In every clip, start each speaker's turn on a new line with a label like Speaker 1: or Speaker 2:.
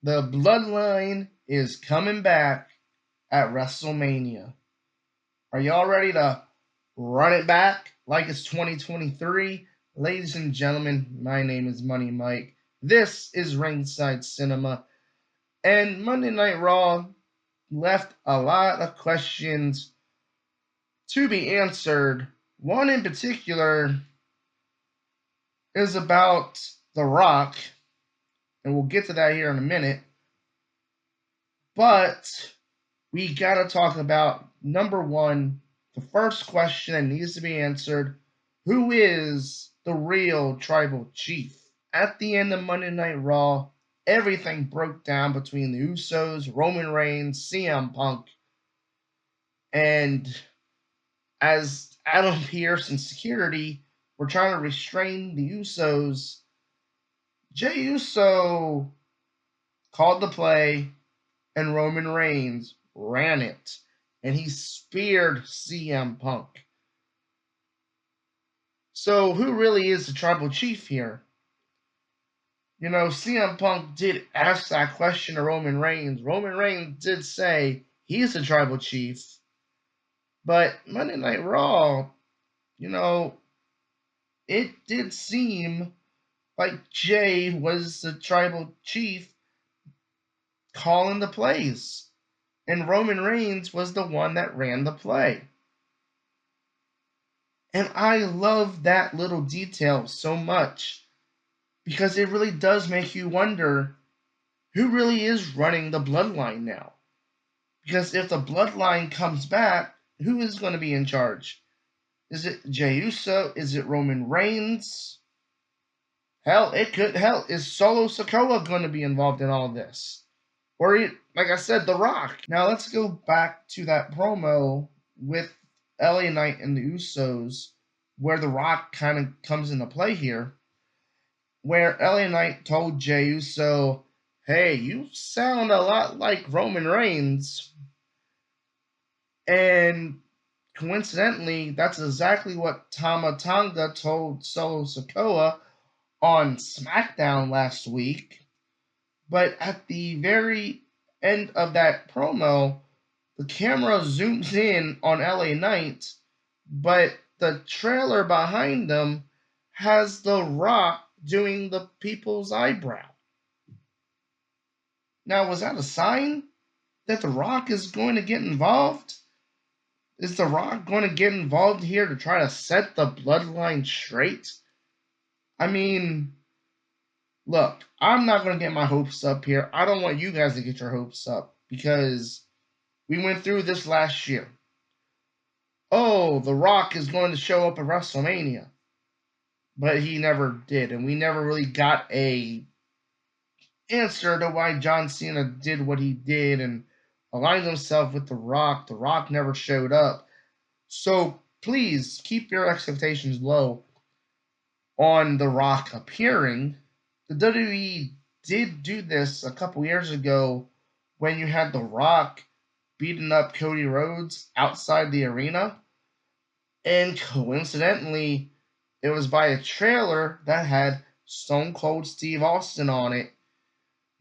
Speaker 1: The Bloodline is coming back at WrestleMania. Are y'all ready to run it back like it's 2023? Ladies and gentlemen, my name is Money Mike. This is Ringside Cinema. And Monday Night Raw left a lot of questions to be answered. One in particular is about The Rock, and we'll get to that here in a minute. But we gotta talk about number one, the first question that needs to be answered: who is the real tribal chief? At the end of Monday Night Raw, everything broke down between the Usos, Roman Reigns, CM Punk, and as Adam Pearce and security were trying to restrain the Usos, Jey Uso called the play and Roman Reigns ran it, and he speared CM Punk. So who really is the tribal chief here? You know, CM Punk did ask that question to Roman Reigns. Roman Reigns did say he's the tribal chief. But Monday Night Raw, you know, it did seem like Jey was the tribal chief calling the plays. And Roman Reigns was the one that ran the play. And I love that little detail so much because it really does make you wonder who really is running the bloodline now. Because if the bloodline comes back, who is going to be in charge? Is it Jey Uso? Is it Roman Reigns? Hell, is Solo Sikoa going to be involved in all this? Or, like I said, The Rock. Now let's go back to that promo with LA Knight and the Usos, where The Rock kind of comes into play here, where LA Knight told Jey Uso, hey, you sound a lot like Roman Reigns. And coincidentally, that's exactly what Tama Tonga told Solo Sikoa on SmackDown last week. But at the very end of that promo, the camera zooms in on LA Knight, but the trailer behind them has The Rock doing the people's eyebrow. Now, was that a sign that The Rock is going to get involved? Is The Rock going to get involved here to try to set the bloodline straight? I mean, look, I'm not going to get my hopes up here. I don't want you guys to get your hopes up because we went through this last year. Oh, The Rock is going to show up at WrestleMania. But he never did, and we never really got a answer to why John Cena did what he did and aligned himself with The Rock. The Rock never showed up. So please keep your expectations low on The Rock appearing. The WWE did do this a couple years ago when you had The Rock beating up Cody Rhodes outside the arena. And coincidentally, it was by a trailer that had Stone Cold Steve Austin on it,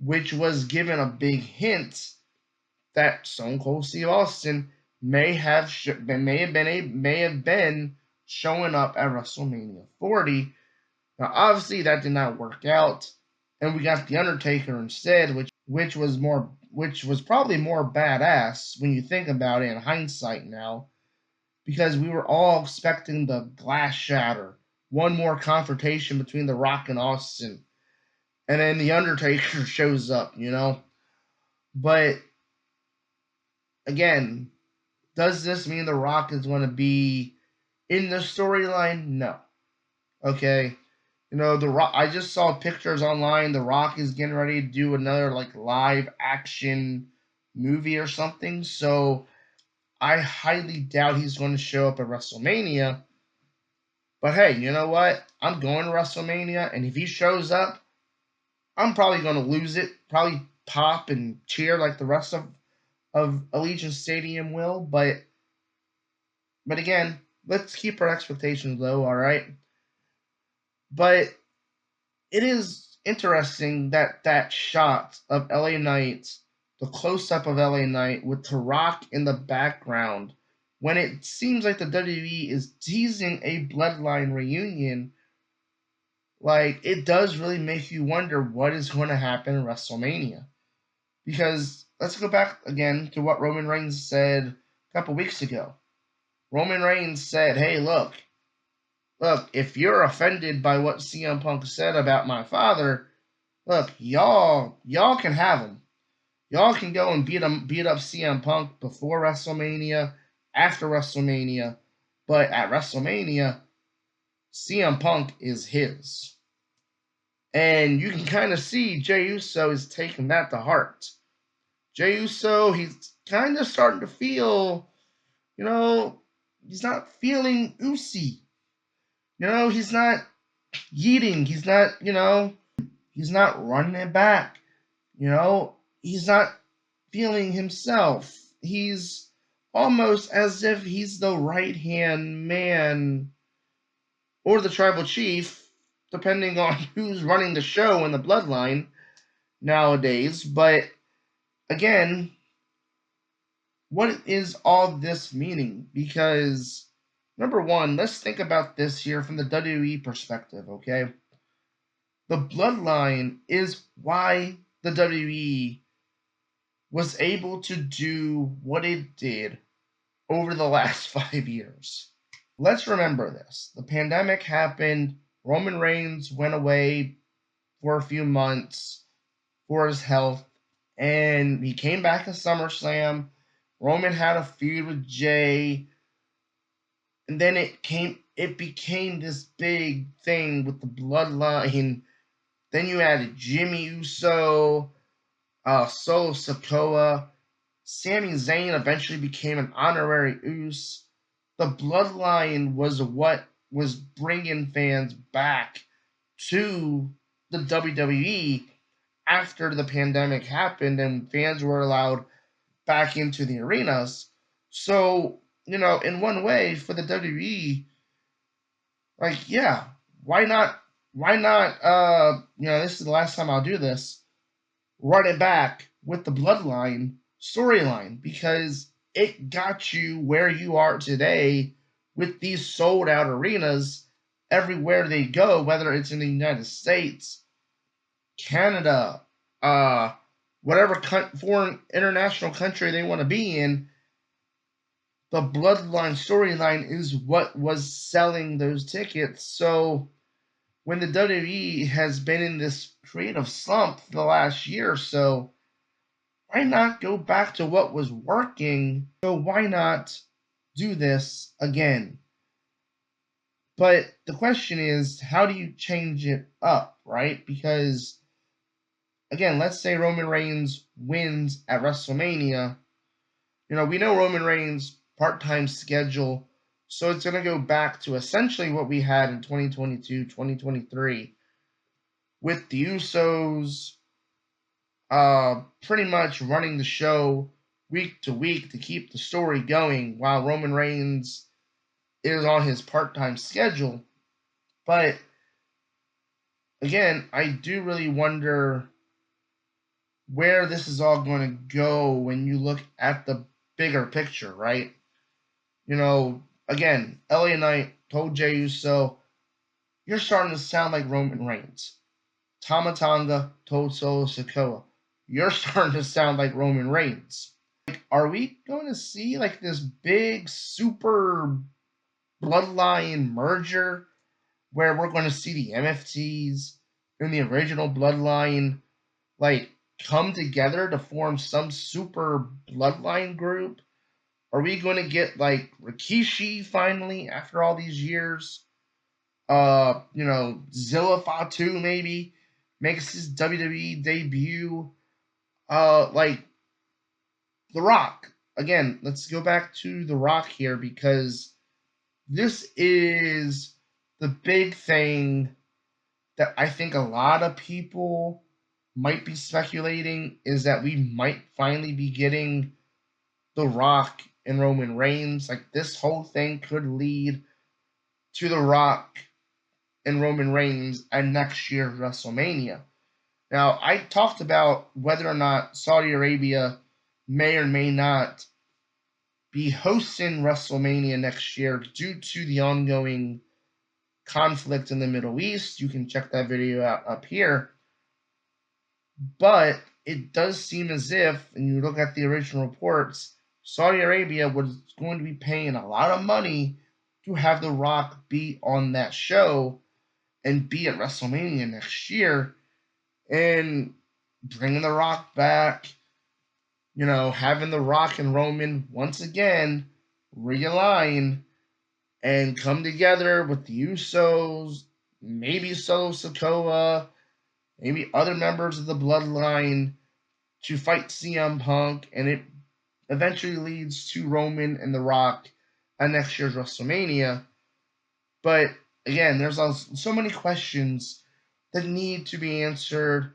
Speaker 1: which was given a big hint that Stone Cold Steve Austin may have been showing up at WrestleMania 40. Now, obviously, that did not work out, and we got The Undertaker instead, which was probably more badass when you think about it in hindsight now, because we were all expecting the glass shatter, one more confrontation between The Rock and Austin, and then The Undertaker shows up, you know? But, again, does this mean The Rock is going to be in the storyline? No. Okay? You know, The Rock, I just saw pictures online. The Rock is getting ready to do another, live action movie or something, so I highly doubt he's going to show up at WrestleMania. But hey, you know what? I'm going to WrestleMania, and if he shows up, I'm probably going to lose it. Probably pop and cheer like the rest of Allegiant Stadium will. But again, let's keep our expectations low, all right? But it is interesting that that shot of LA Knight, the close up of LA Knight with The Rock in the background, when it seems like the WWE is teasing a Bloodline reunion, like it does really make you wonder what is going to happen in WrestleMania. Because let's go back again to what Roman Reigns said a couple weeks ago. Roman Reigns said, "Hey, look, if you're offended by what CM Punk said about my father, look, y'all can have him. Y'all can go and beat up CM Punk before WrestleMania, after WrestleMania, but at WrestleMania, CM Punk is his." And you can kind of see Jey Uso is taking that to heart. Jey Uso, he's kind of starting to feel, he's not feeling Usy. He's not yeeting. He's not running it back. He's not feeling himself. He's almost as if he's the right hand man or the tribal chief, depending on who's running the show in the bloodline nowadays. But again, what is all this meaning? Because number one, let's think about this here from the WWE perspective, okay? The bloodline is why the WWE was able to do what it did over the last 5 years. Let's remember this. The pandemic happened. Roman Reigns went away for a few months for his health, and he came back at SummerSlam. Roman had a feud with Jey, and then it became this big thing with the bloodline. Then you added Jimmy Uso, Solo Sikoa. Sami Zayn eventually became an honorary Us. The bloodline was what was bringing fans back to the WWE after the pandemic happened and fans were allowed back into the arenas. So, in one way for the WWE, like, yeah, why not, this is the last time I'll do this, run it back with the bloodline storyline, because it got you where you are today with these sold out arenas everywhere they go, whether it's in the United States, Canada, whatever foreign international country they want to be in. The bloodline storyline is what was selling those tickets. So when the WWE has been in this creative slump for the last year or so, why not go back to what was working? So why not do this again? But the question is, how do you change it up, right? Because, again, let's say Roman Reigns wins at WrestleMania. We know Roman Reigns' part-time schedule, so it's going to go back to essentially what we had in 2022, 2023, with the Usos pretty much running the show week to week to keep the story going while Roman Reigns is on his part-time schedule. But again, I do really wonder where this is all going to go when you look at the bigger picture, right? Again, LA Knight told Jey Uso, "You're starting to sound like Roman Reigns." Tama Tonga told Solo Sikoa, "You're starting to sound like Roman Reigns." Like, are we going to see like this big super bloodline merger where we're going to see the MFTs and the original bloodline like come together to form some super bloodline group? Are we going to get like Rikishi finally after all these years? Zilla Fatu maybe makes his WWE debut. Like The Rock. Again, let's go back to The Rock here, because this is the big thing that I think a lot of people might be speculating, is that we might finally be getting The Rock and Roman Reigns. Like, this whole thing could lead to The Rock and Roman Reigns at next year's WrestleMania. Now, I talked about whether or not Saudi Arabia may or may not be hosting WrestleMania next year due to the ongoing conflict in the Middle East. You can check that video out up here. But it does seem as if, and you look at the original reports, Saudi Arabia was going to be paying a lot of money to have The Rock be on that show and be at WrestleMania next year, and bringing The Rock back, having The Rock and Roman once again realign and come together with the Usos, maybe Solo Sikoa, maybe other members of the Bloodline to fight CM Punk, and it eventually leads to Roman and The Rock at next year's WrestleMania. But again, there's so many questions that need to be answered.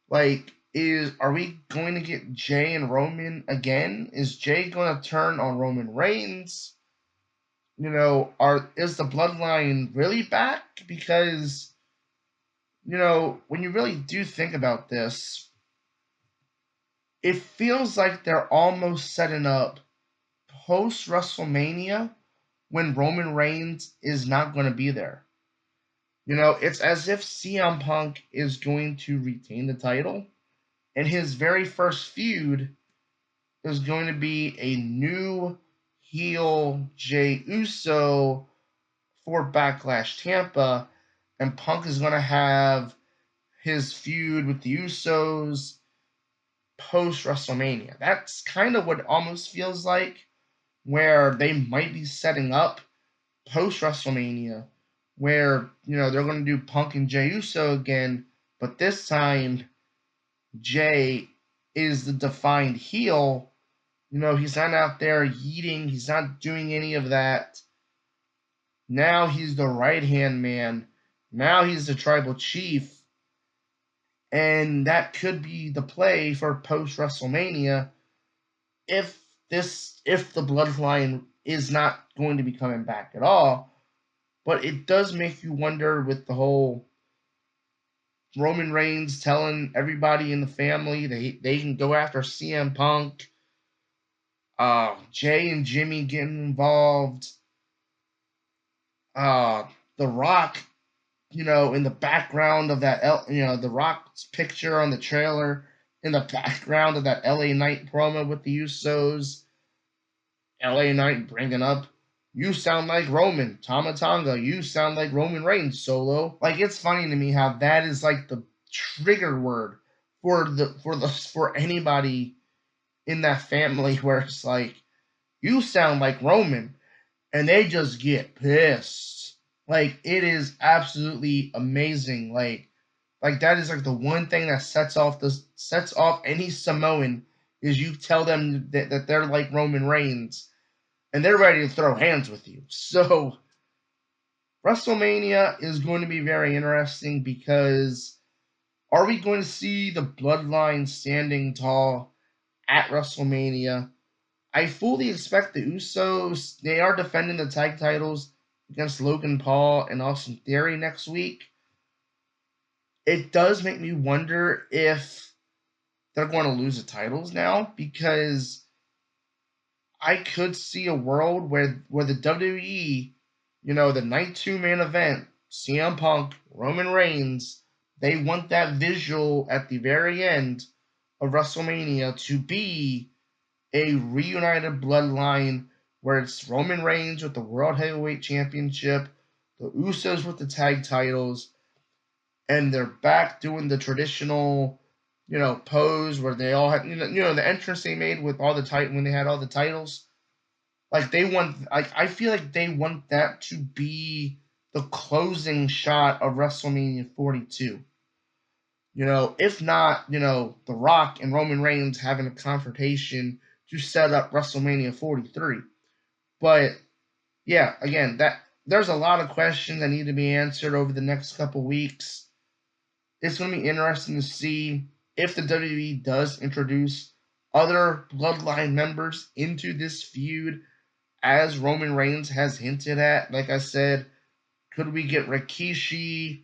Speaker 1: Like, are we going to get Jey and Roman again? Is Jey going to turn on Roman Reigns? Is the Bloodline really back? Because when you really do think about this, it feels like they're almost setting up post WrestleMania when Roman Reigns is not going to be there. It's as if CM Punk is going to retain the title, and his very first feud is going to be a new heel Jey Uso for Backlash Tampa, and Punk is going to have his feud with the Usos post WrestleMania. That's kind of what it almost feels like, where they might be setting up post WrestleMania, where they're going to do Punk and Jey Uso again, but this time Jey is the defined heel. He's not out there yeeting. He's not doing any of that. Now he's the right-hand man. Now he's the tribal chief. And that could be the play for post-WrestleMania if the Bloodline is not going to be coming back at all. But it does make you wonder with the whole Roman Reigns telling everybody in the family they can go after CM Punk. Jey and Jimmy getting involved. The Rock, in the background of that, The Rock's picture on the trailer in the background of that LA Knight promo with the Usos. LA Knight bringing up, you sound like Roman. Tama Tonga, you sound like Roman Reigns, Solo. Like, it's funny to me how that is like the trigger word for anybody in that family, where it's like, you sound like Roman, and they just get pissed. Like, it is absolutely amazing. Like that is like the one thing that sets off any Samoan, is you tell them that they're like Roman Reigns, and they're ready to throw hands with you. So WrestleMania is going to be very interesting, because are we going to see the Bloodline standing tall at WrestleMania? I fully expect the Usos, they are defending the tag titles against Logan Paul and Austin Theory next week. It does make me wonder if they're going to lose the titles now, because I could see a world where the WWE, the Night 2 main event, CM Punk, Roman Reigns, they want that visual at the very end of WrestleMania to be a reunited Bloodline, where it's Roman Reigns with the World Heavyweight Championship, the Usos with the tag titles, and they're back doing the traditional, pose where they all had, the entrance they made with all the when they had all the titles. Like, I feel like they want that to be the closing shot of WrestleMania 42. If not, The Rock and Roman Reigns having a confrontation to set up WrestleMania 43. But yeah, again, there's a lot of questions that need to be answered over the next couple weeks. It's going to be interesting to see if the WWE does introduce other Bloodline members into this feud, as Roman Reigns has hinted at. Like I said, could we get Rikishi?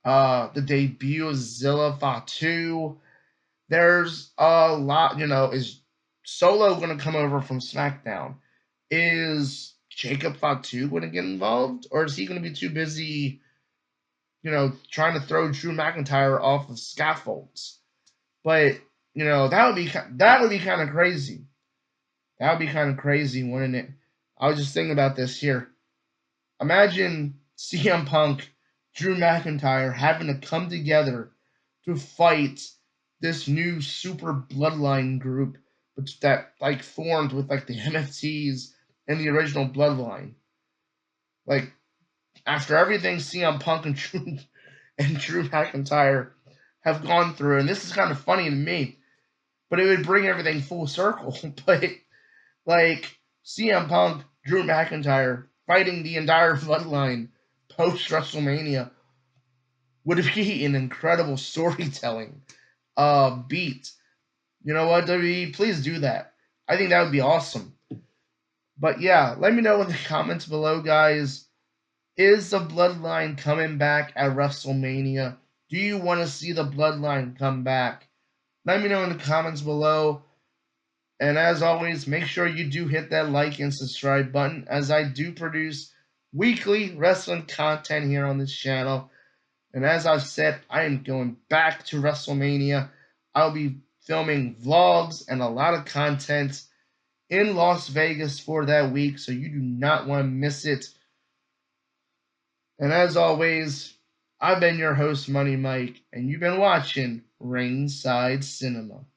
Speaker 1: the debut of Zilla Fatu. There's a lot, is Solo going to come over from SmackDown? Is Jacob Fatu going to get involved? Or is he going to be too busy, trying to throw Drew McIntyre off of scaffolds? But, that would be kind of crazy. That would be kind of crazy, wouldn't it? I was just thinking about this here. Imagine CM Punk, Drew McIntyre having to come together to fight this new super bloodline group that formed with the MFTs and the original bloodline. After everything CM Punk and Drew McIntyre have gone through, and this is kind of funny to me, but it would bring everything full circle. But CM Punk, Drew McIntyre fighting the entire bloodline post WrestleMania would be an incredible storytelling beat. You know what, WWE? Please do that. I think that would be awesome. But yeah, let me know in the comments below, guys. Is the Bloodline coming back at WrestleMania? Do you want to see the Bloodline come back? Let me know in the comments below. And as always, make sure you do hit that like and subscribe button, as I do produce weekly wrestling content here on this channel. And as I've said, I am going back to WrestleMania. I'll be filming vlogs and a lot of content in Las Vegas for that week, so you do not want to miss it. And as always, I've been your host, Money Mike, and you've been watching Ringside Cinema.